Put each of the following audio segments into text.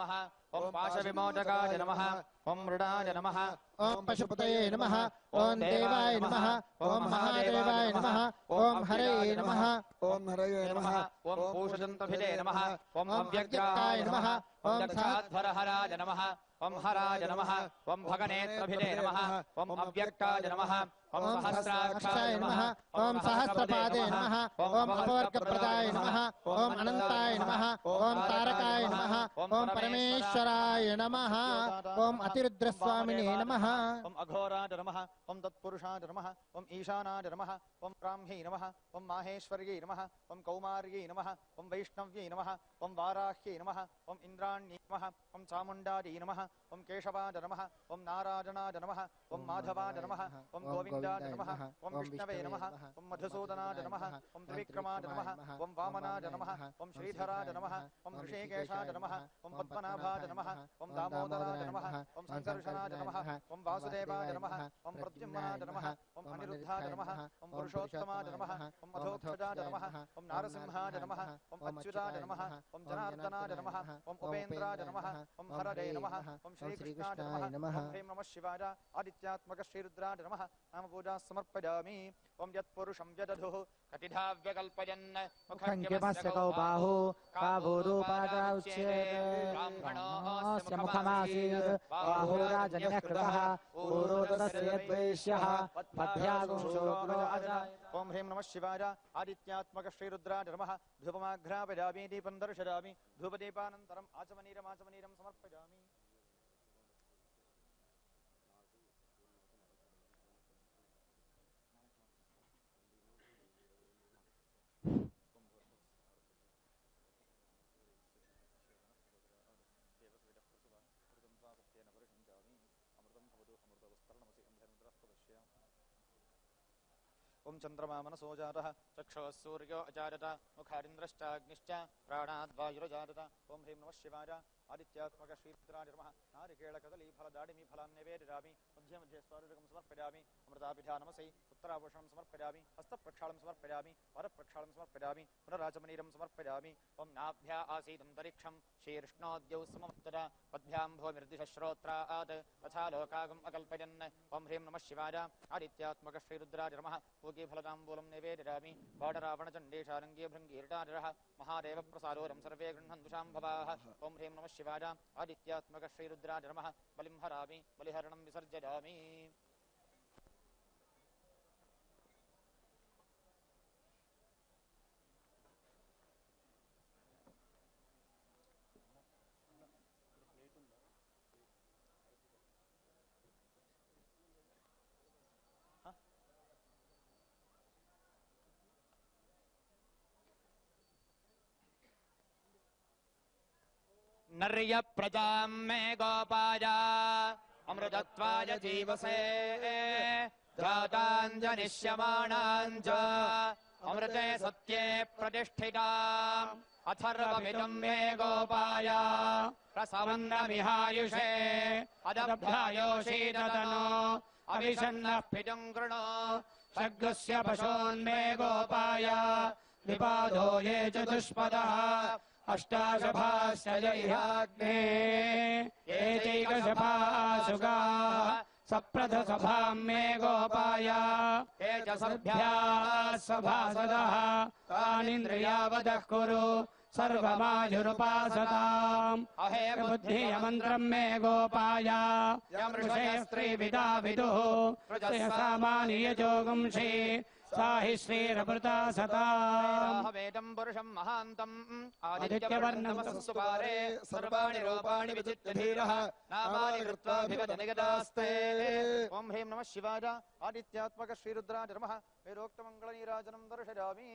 नमः ओम पाशविमोचकाय नमः ओम मृडाय नमः ओम पशुपतये नमः ओम देवाय नमः ओम महादेवाय नमः ओम हरये नमः ओम हरये नमः ओम पूषदन्तभिदे नमः ओम अव्यक्ताय नमः ओम दक्षाध्वरहराय नमः ओम हराय नमः ओम भगनेत्रभिदे नमः ओम अव्यक्ताय नमः ओम सहस्राक्षाय नमः ओम सहस्रपादे नमः ओम अपवर्गप्रदाय नमः ओम अनंताय नमः ओम तारकाय नमः ओम परमेश्वराय नमः ओम अतिरुद्रस्वामिने नमः ओम अघोराय नमः ओम तत्पुरुषाय नमः ओम ईशानाय नमः ओम ब्राह्म्यै नमः ओम माहेश्वर्यै नमः ओम कौमार्यै नमः ओम वैष्णव्यै नमः ओम वाराह्यै नमः ओम इंद्राण्यै नमः ओम चामुण्डायै नमः ओम केशवाय नमः ओम नारायणाय नमः ओम माधवाय नमः ओम गोविन्दाय नमः ओम विष्णवे नमः ओम मधुसूदनाय नमः ओम त्रिविक्रमाय नमः ओम वामनाय नमः ओम श्रीधराय नमः ओम ऋषिकेशाय नमः ओम पद्मनाभाय नमः ओम दामोदराय नमः ओम संकर्षणाय नमः ओम वासुदेवाय नमः ओम प्रद्युम्नाय नमः ओम अनिरुद्धाय नमः ओम पुरुषोत्तमाय नमः ओम अधोक्षजाय नमः ओम नारसिंहाय नमः ओम अच्युताय नमः ओम जनार्दनाय नमः ओम उपेन्द्राय नमः ओम हरये नमः ओम श्रीकृष्णाय नमः ओम ह्रीं नमः शिवाय आदित्यात्मक श्रीरुद्राय नमः नाम पूजा समर्पयामि ओम यत्पुरुषं यदधुः कटिधा व्यकल्पयन् मुखंकिमस्य कौ बाहु काभूरूपादा उच्येत ब्राह्मणोऽस्य मुखमासीत् बाहुराजन्यः कृतः ऊरोदस्य द्वैष्यः पद्भ्यागुंशोऽग्रो अजाय ओम ह्रीं नमः शिवाय आदित्यात्मक श्रीरुद्राय नमः धूपमाघ्रापयामि दीपं दर्शयामि धूपदीपानन्तरम् आचमनीरं समर्पयामि ओम चंद्रमा मनसो जातः चक्षुः सूर्यो अजारत मुखारिन्द्रश्चाग्निश्च प्राणाद्वायुरजारत ओम ह्रीं नमः शिवाय आदित्यात्मक श्रीरुद्राय नमः नारिकेल कदली फलदाडिमी फलान् निवेदयामि मध्ये मध्ये स्वारुकं समर्पयामि अमृताभिधानमसै उत्तराभूषणं समर्पयामि हस्तप्रक्षालं समर्पयामि वरप्रक्षालं समर्पयामि पुनराचमनीरं समर्पयामि ओम नाभ्या आसीदन्तरिक्षं शीर्ष्णोद्यौ सममुत्तरा पद्भ्यां भूमिर्दिशश्रोत्रात् तथा लोकागम् अकल्पयन् ओम ह्रीं नमः शिवाय आदित्यात्मक श्रीरुद्राय नमः पूगीफलताम्बूलं निवेदयामि बाडरावणचण्डेशारङ्गी भृङ्गीर्टारः महादेव प्रसारोरं सर्वे गृह्णन्तु शाम्भवाः ओम ह्रीं नमः शिवाय आदित्यात्मक श्रीरुद्राय नमः बलिं हरामि बलिहरणं विसर्जयामि नर्य प्रजां मे गोपाय अमृतत्वाय जीवसे जाताञ्जनिष्यमाणाञ्च अमृते सत्ये प्रतिष्ठिताम् अथर्वमिदं मे गोपाय प्रसवन्नमिहायुषे अदभ्यायोषीदतनो अभिषन्नः पितुं कृणो शग्रस्य पशोन्मे गोपाय विपादो ये चतुष्पदः अष्टाशभाश्च जह्याग्ने ये चैकशभाशुगाः सप्रथसभां मे गोपाय ये च सभ्याः सभासदः तानीन्द्रियावदः कुरु सर्वमायुरुपासताम् अहे बुद्धिमन्त्रं मे गोपाय यमृषे स्त्रीविदा विदुः सामानि यजोगुंषि साहि श्रीरमृता सताम् वेदं पुरुषं महान्तम् आदित्यवर्णं सुपारे सर्वाणि रूपाणि विचित्य धीरः नामानि कृत्वा भिगतनिगतास्ते ओम ह्रीं नमः शिवाय आदित्यात्मक श्रीरुद्राय नमः वेदोक्तमङ्गलनीराजनं दर्शयामि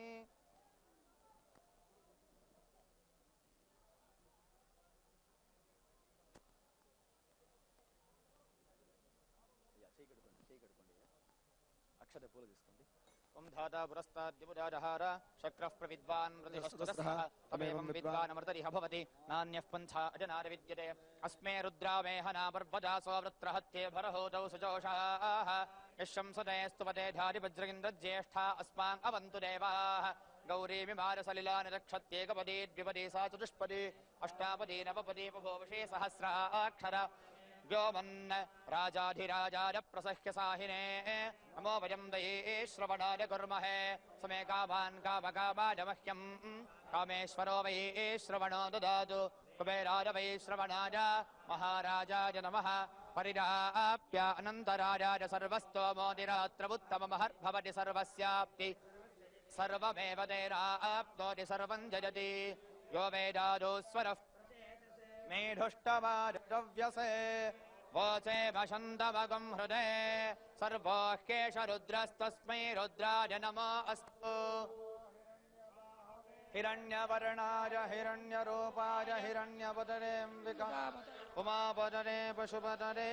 अक्षते पूल తీసుకోండి ओम धाता पुरस्ताद्यमुदारहार शक्रः प्रविद्वान् प्रतिहस्तुरः तमेवं विद्वान् अमृतरिह भवति नान्यः पन्था अजनार विद्यते अस्मे रुद्रामेहना पर्वदासो वृत्रहत्ये भरहोतौ सुजोषाः यशंसते स्तुवते धारिवज्रगिन्द्रज्येष्ठा अस्मान् अवन्तु देवाः गौरीमिमार सलिलानिरक्षत्येकपदे द्विपदे सा चतुष्पदे अष्टापदे नवपदे बभूवषे सहस्राक्षर व्योमन् राजाधिराजाय प्रसह्य साहिने नमो वयं दये श्रवणाय कुर्महे समे कामान् कामकामाय मह्यं कामेश्वरो वै श्रवणो ददातु कुबेराय वै श्रवणाय महाराजाय नमः परिराप्य अनन्तराजाय सर्वस्तोमोदिरात्रमुत्तममहर्भवति सर्वस्याप्ति सर्वमेव तेराप्नोति सर्वं जयति यो वेदादो स्वरः मेढुष्टवाद्रव्यसे वोचे वशन्तमगं हृदये सर्वोह्येष रुद्रस्तस्मै रुद्राय नमो अस्तु हिरण्यवर्णाय हिरण्यरूपाय हिरण्यपदरेऽम्बिका उमापदरे पशुपदरे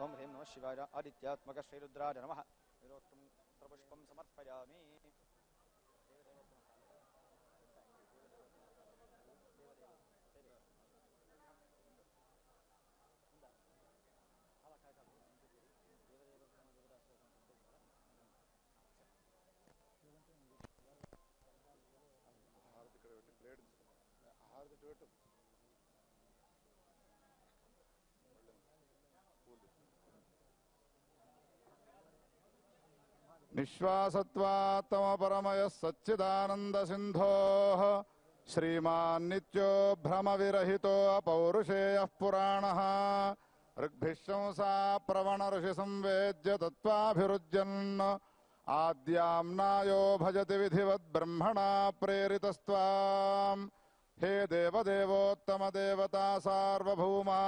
ओम ह्रीं नमः शिवाय आदित्यात्मक श्रीरुद्राय नमः विरोक्तं पुष्पं समर्पयामि निश्वासत्वात्तमपरमयः सच्चिदानन्दसिन्धोः श्रीमान् नित्यो भ्रमविरहितो अपौरुषेयः पुराणः ऋग्भिः शंसा प्रवणऋषिसंवेद्य तत्त्वाभिरुज्यन् आद्याम्नायो भजति विधिवद्ब्रह्मणा प्रेरितस्त्वाम् हे देवदेवोत्तमदेवता सार्वभौमा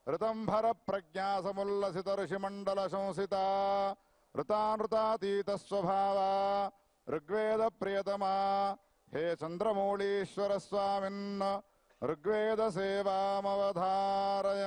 ऋतम्भरप्रज्ञासमुल्लसितऋषिमण्डलशंसिता ऋतानृतातीतस्वभावा ऋग्वेदप्रियतमा हे चन्द्रमौळीश्वर स्वामिन् ऋग्वेदसेवामवधारय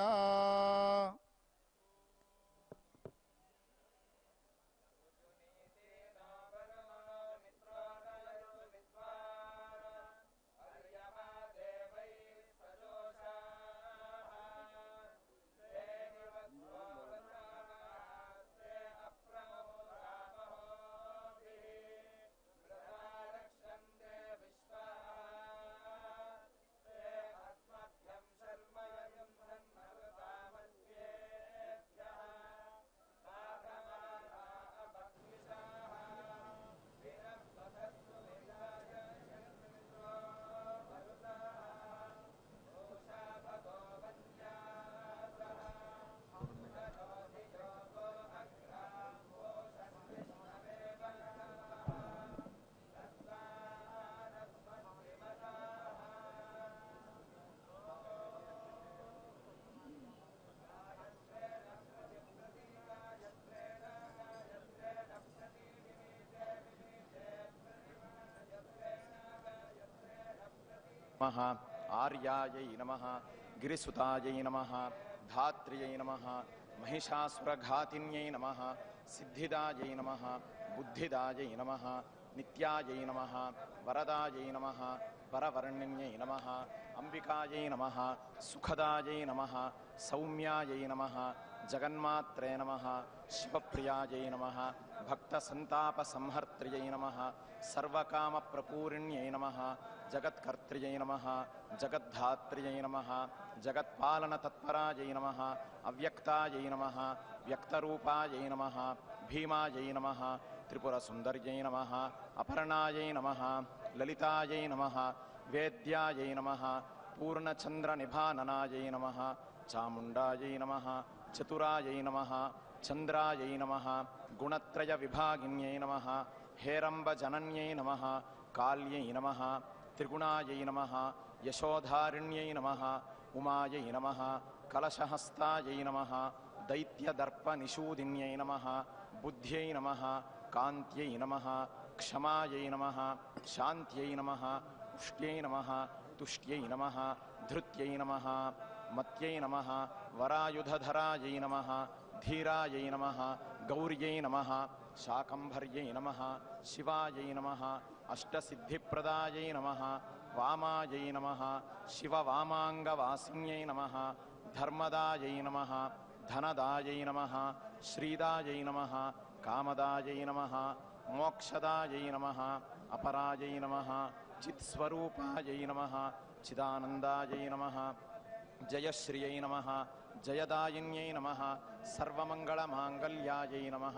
नमः आर्यायै नमः गिरिसुतायै नमः धात्र्यै नमः महिषासुरघातिन्यै नमः सिद्धिदायै नमः बुद्धिदायै नमः नित्यायै नमः वरदायै नमः वरवर्णिन्यै नमः अंबिकायै नमः सुखदायै नमः सौम्यायै नमः जगन्मात्रे नमः शिवप्रियायै नमः भक्तसन्तापसंहर्त्र्यै नमः सर्वकामप्रपूरिण्यै नमः जगत्कर्त्र्यै नमः जगद्धात्र्यै नमः जगत्पालनतत्परायै नमः अव्यक्तायै नमः व्यक्तरूपायै नमः भीमायै नमः त्रिपुरसुन्दर्यै नमः अपर्णायै नमः ललितायै नमः वेद्यायै नमः पूर्णचन्द्रनिभाननायै नमः चामुण्डायै नमः चतुरायै नमः चन्द्रायै नमः गुणत्रयविभागिन्यै नमः हेरम्बजनन्यै नमः काल्यै नमः त्रिगुणायै नमः यशोधारिण्यै नमः उमायै नमः कलशहस्तायै नमः दैत्यदर्पनिषूदिन्यै नमः बुद्ध्यै नमः कान्त्यै नमः क्षमायै नमः शान्त्यै नमः पुष्ट्यै नमः तुष्ट्यै नमः धृत्यै नमः मत्यै नमः वरायुधधरायै नमः धीरायै नमः गौर्यै नमः शाकम्भर्यै नमः शिवायै नमः अष्टसिद्धिप्रदायै नमः वामायै नमः शिववामाङ्गवासिन्यै नमः धर्मदायै नमः धनदायै नमः श्रीदायै नमः कामदायै नमः మోక్షదాయై నమః అపరాయై నమః చిత్స్వరూపాయై నమః చిదానందాయై నమః జయశ్రియై నమః జయదాయిన్యై నమః సర్వమంగళమాంగళ్యాయై నమః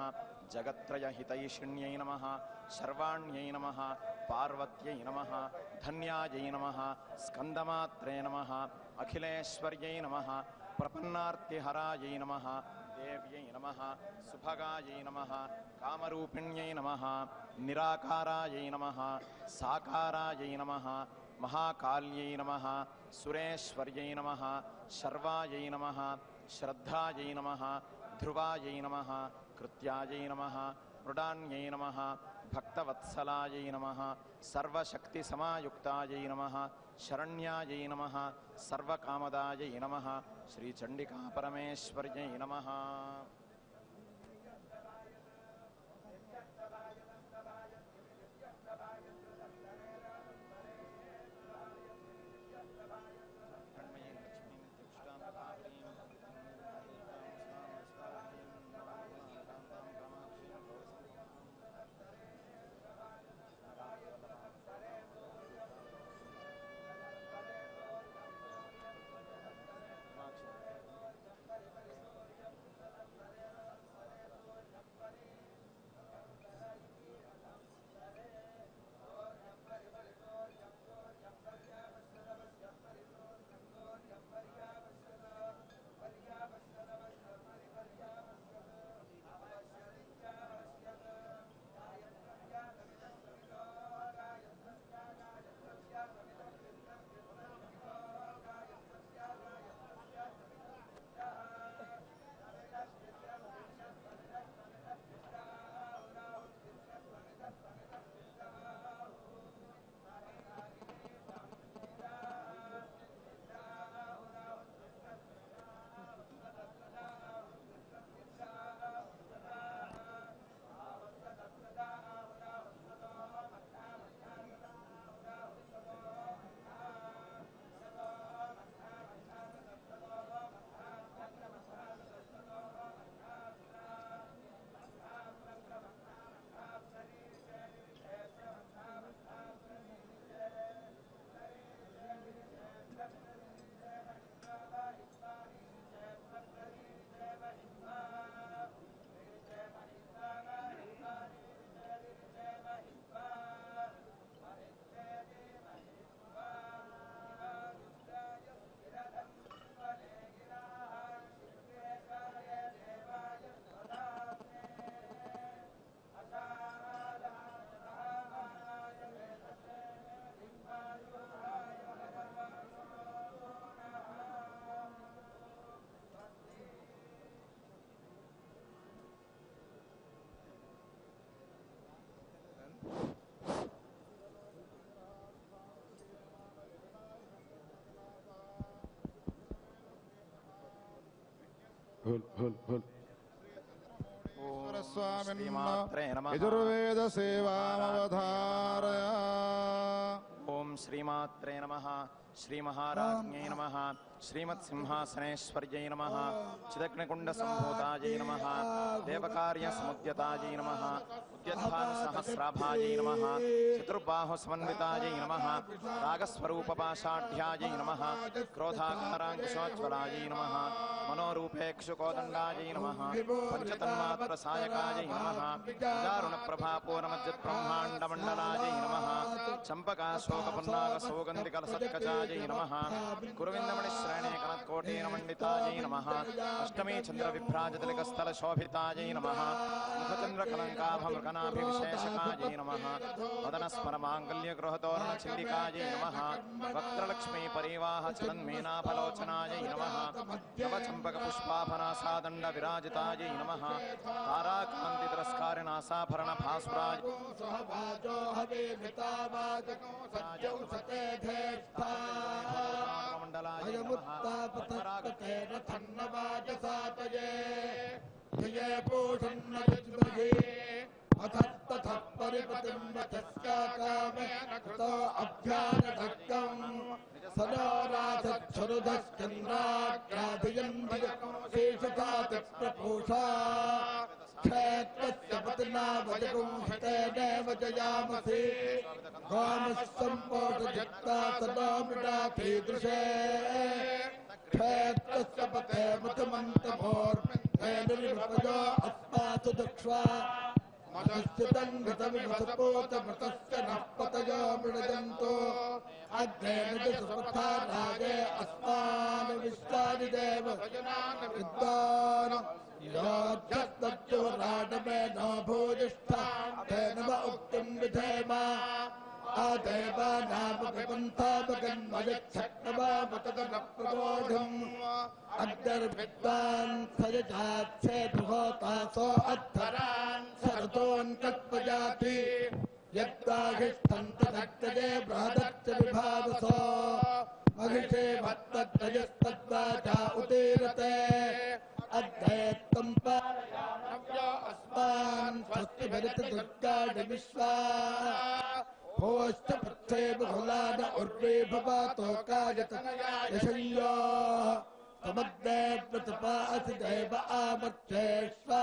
జగత్రయహితైషిణ్యై నమః శర్వాణ్యై నమః పార్వత్యై నమః ధన్యాయై నమః స్కందమాత్రే నమః అఖిలేశ్వర్యై నమః ప్రపన్నార్తిహరాయై నమః దేవ్యై నమః సుభగాయై నమః కామరూపిణ్యై నమః నిరాకారాయై నమః సాకారాయై నమః మహాకాళ్యై నమః సురేశ్వర్యై నమః శర్వాయై నమః శ్రద్ధాయై నమః ధ్రువాయై నమః కృత్యాయై నమః మృడాన్యై నమః భక్తవత్సలాయై నమః సర్వశక్తి సమాయుక్తాయై నమః శరణ్యాయై నమః సర్వకామదాయై నమః శ్రీ చండికా పరమేశ్వర్యై నమః. శ్రీమాత్రే నమః. యజుర్వేద సేవామవధారయ. ఓం శ్రీమాత్రే నమః. శ్రీమహారాజ్ఞై నమః. శ్రీమత్సింహాసనేశ్వర్యై నమః. చిదగ్నికుండ సంభూతాయై నమః. దేవకార్య సముద్యతాయై నమః. ఉద్యద్భానుసహస్రాభాయై నమః. చతుర్బాహు సమన్వితాయై నమః. రాగస్వరూపపాషాఢ్యాయై నమః. క్రోధాకారాంకుశోజ్వలాయై నమః. మనోరూపేక్షుకోదండాయై నమః. పంచతన్మాత్రసాయకాయై నమః. దారుణప్రభాపూర్ణమజ్జత్బ్రహ్మాండమండలాయై నమః. చంపకాశోకపున్నాగసౌగంధికలసత్కజాయై నమః. కురవిందమణిశ్రేణీకనత్కోటీనమండితాయై నమః. అష్టమే చంద్రవిభ్రాజతిలకస్థలశోభితాయై నమః. ముఖచంద్రకలంకాభమృగనాభివిశేషకాయై నమః. వదనస్మరమాంగల్యగృహతోరణచిల్లికాయై నమః. వక్త్రలక్ష్మీ పరివాహ చలన్మీనాఫలోచనాయై నమః. నవచంపకపుష్పాభనాసాదండ విరాజితాయై నమః. తారాకాంతితిరస్కారినాసాభరణ భాసురాయ మండలాయ क्षेत्रस्य पतिना वजगुं हितेनेव जयामसि गामस्सम्पोषजित्ता सदा मृडातीदृशे क्षेत्रस्य पते मतमन्तभोर्मेनुर्विपयो अस्मासु दक्ष्वा मधुश्चितङ्गतविमसपोतमृतस्य नः पतयो मृडयन्तो अग्नेनुजसुपथा राजे अस्मान् विश्वानि देव विद्वान् योऽध्यस्तज्जुराडमे नो भूयिष्ठा तेन व उक्तिं विधेम आदेवानामगन्तामगन्मयच्छक्नवामतगनप्रबोधम् अग्निर्विद्वान् सयजात्सेभुहोतासो अद्धरान् सरतोऽन्कल्पयाति यद्वाहिष्ठन्तदग्रजे बृहदच्च विभावसो महिषे भक्तद्वयस्तद्वाचा उतीरते अध्येत्तं पारयानव्यो अस्मान् स्वस्ति भरत दुर्गाणि विश्वा भोश्च पृच्छे बहुलान उर्वे भवातो कायतनया यशय्यो समग्रे प्रतपासि देव आमर्त्येष्वा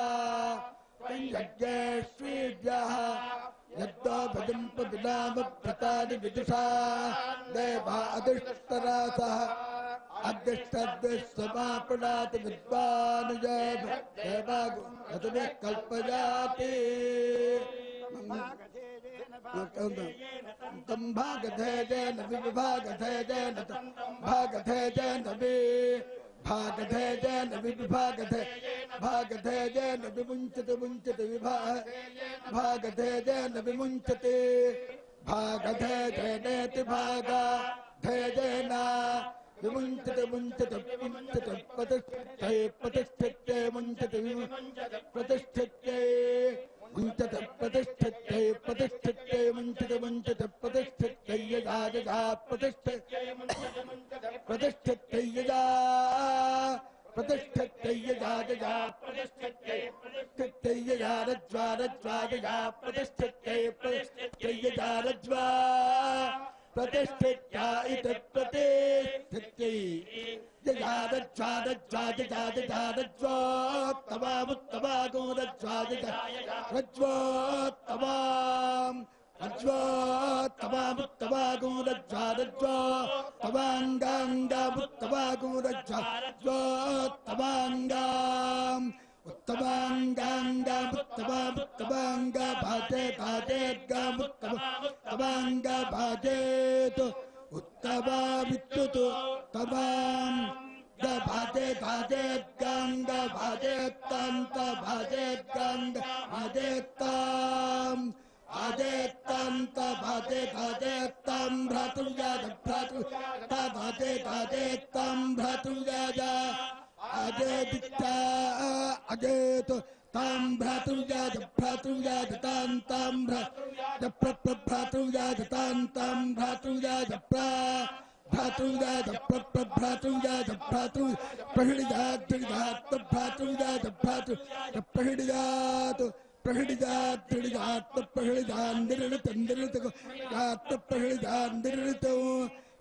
यज्ञेष्वीभ्यः यद्वा भजन्पविनाम प्रतानि विदुषा देवा अधिष्ठरासः अध्यक्षमापणाति विद्वान् देवागुमे कल्पयाति तं भागधेजेन विभागधेजेन भागधेजेन भागधेजेन विभागधे भागधेजेन विमुञ्चति मुञ्चति भागधेजेन विमुञ्चति भागधेजेनेति भागधेजेन विमुञ्चति मुञ्चति मुञ्चति प्रतिष्ठिते प्रतिष्ठिते मुञ्चति प्रतिष्ठिते मुञ्चति प्रतिष्ठिते प्रतिष्ठिते मुञ्चति मुञ्चति प्रतिष्ठिते यदा यदा प्रतिष्ठिते प्रतिष्ठिते यदा प्रतिष्ठिते यदा यदा प्रतिष्ठिते यदा रज्वा रज्वा यदा प्रतिष्ठिते प्रतिष्ठिते यदा रज्वा प्रतिष्ठित्या इति प्रतिष्ठिते यदा रज्वा रज्वा यदा यदा रज्वोत्तमामुत्तमागो रज्वा यदा रज्वोत्तमाम् रज्वोत्तमामुत्तमागो रज्वा रज्वोत्तमाङ्गाङ्गामुत्तमागो रज्वा रज्वोत्तमाङ्गाम् उत्तमाङ्गाङ्गामुत्तमामुत्तमाङ्गा भाजे भाजेद्गामुत्तमामुत्तमाङ्गा भाजेत् उत्तमामित्युतु तमाम् भाजे भाजेद्गाङ्ग भाजेत्तान्त भाजेद्गाङ्ग भाजेत्ताम् भाजेत्तान्त भाजे भाजेत्ताम् भ्रातृजात भ्रातृता भाजे भाजेत्ताम् भ्रातृजात अजेदित्ता अजेत ताम् भ्रातृजात भ्रातृजात ताम् ताम् भ्रातृजात ताम् ताम् भ्रातृजात भ्रातृजात भ्रातृजात भ्रातृ प्रहिडिजात त्रिजात भ्रातृजात भ्रातृ प्रहिडिजात प्रहिडिजात त्रिजात प्रहिडिजान निर्णित जात प्रहिडिजान निर्णित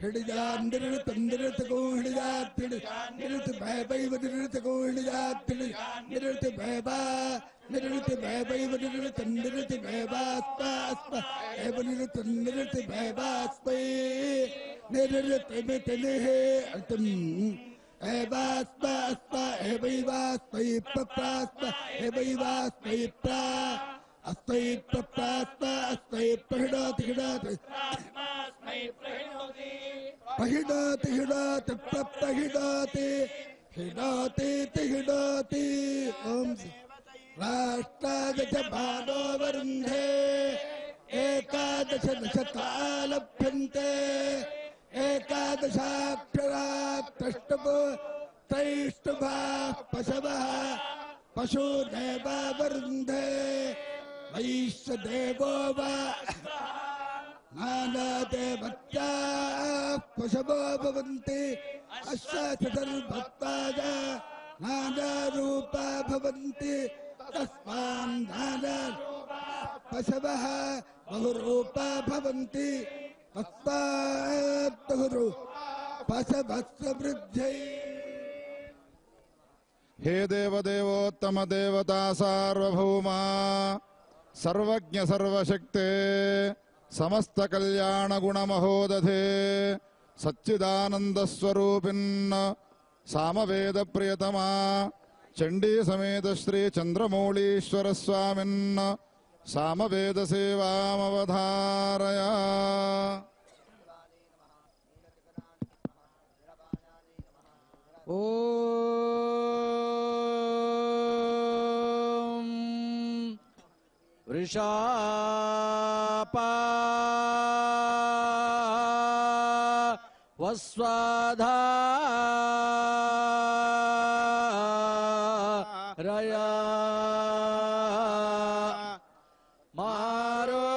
हिडिजात निर्णित को हिडिजात निर्णित भयवैव निर्णित को हिडिजात निर्णित भयवा निर्णित भयवैव निर्णित भयवास्प एव निर्णित भयवास्पै निर्णित मितनेः अर्तम् एवास्प एवैवास्पै प्रप्रास्प एवैवास्पै प्रा अस्मै प्रप्रास्प अस्मै प्रहिडाति हिडाति प्रहिडाति हिडाति प्रहिडाति हिडाति हिडाति ओम राष्ट्रागच भानो वरुन्धे एकादश दशकालभ्यन्ते एकादशाक्षरा त्रैष्टुभाः पशवः पशुदेवा वरुन्धे वैश्यदेवो वा नानादेवत्याः पशवो भवन्ति अश्वसर्वभक्ताय नानारूपा भवन्ति तस्मान् नाना पशवः बहुरूपा भवन्ति तस्मात् बहुरूपा पशवः समृद्ध्यै हे देवदेवोत्तम देवता सार्वभौमा सर्वज्ञ सर्वशक्ते समस्त कल्याण गुणमहोदधे सच्चिदानन्दस्वरूपिन् सामवेद प्रियतमा चंडी समेत श्री चंद्रमौळीश्वर स्वामिन् सामवेद सेवामवधारय। ओम वृषापा वस्वाधा रया मारो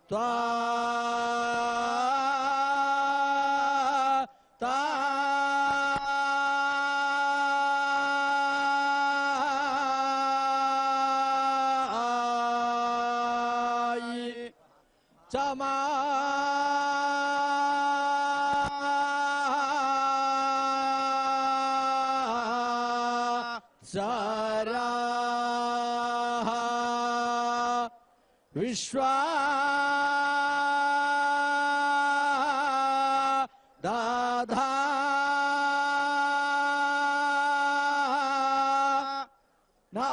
त्वा चमा सारा विश्वा दाधा ना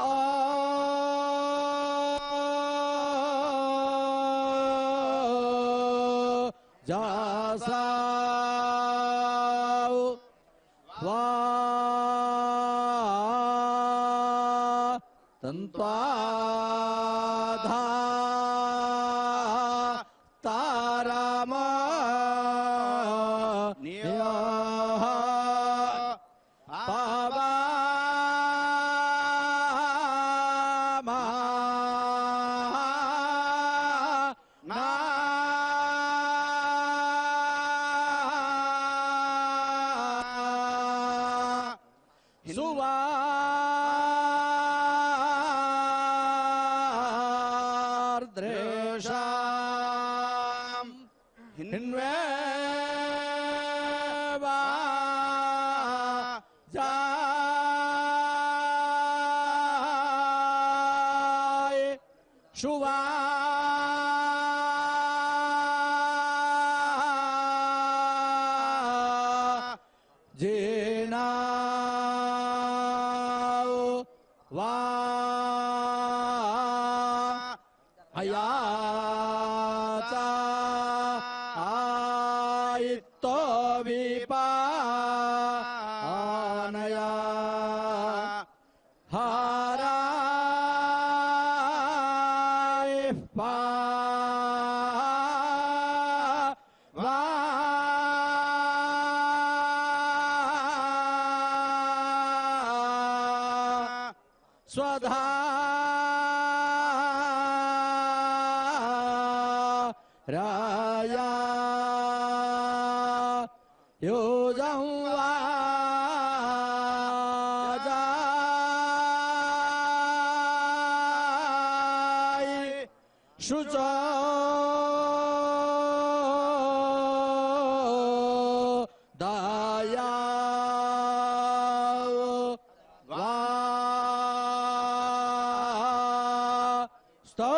जासा वा तन्त्वाधा ताराम नियः पावा सुवार्द्रेषां हिन्वेवा जाय शुवा जेना वा हयाचा आयत्तो विपानया हाराय पा स्वधा राया योजं वाजाय शुचो दाया sto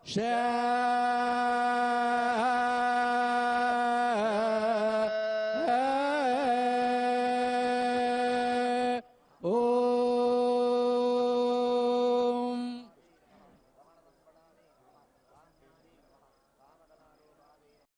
share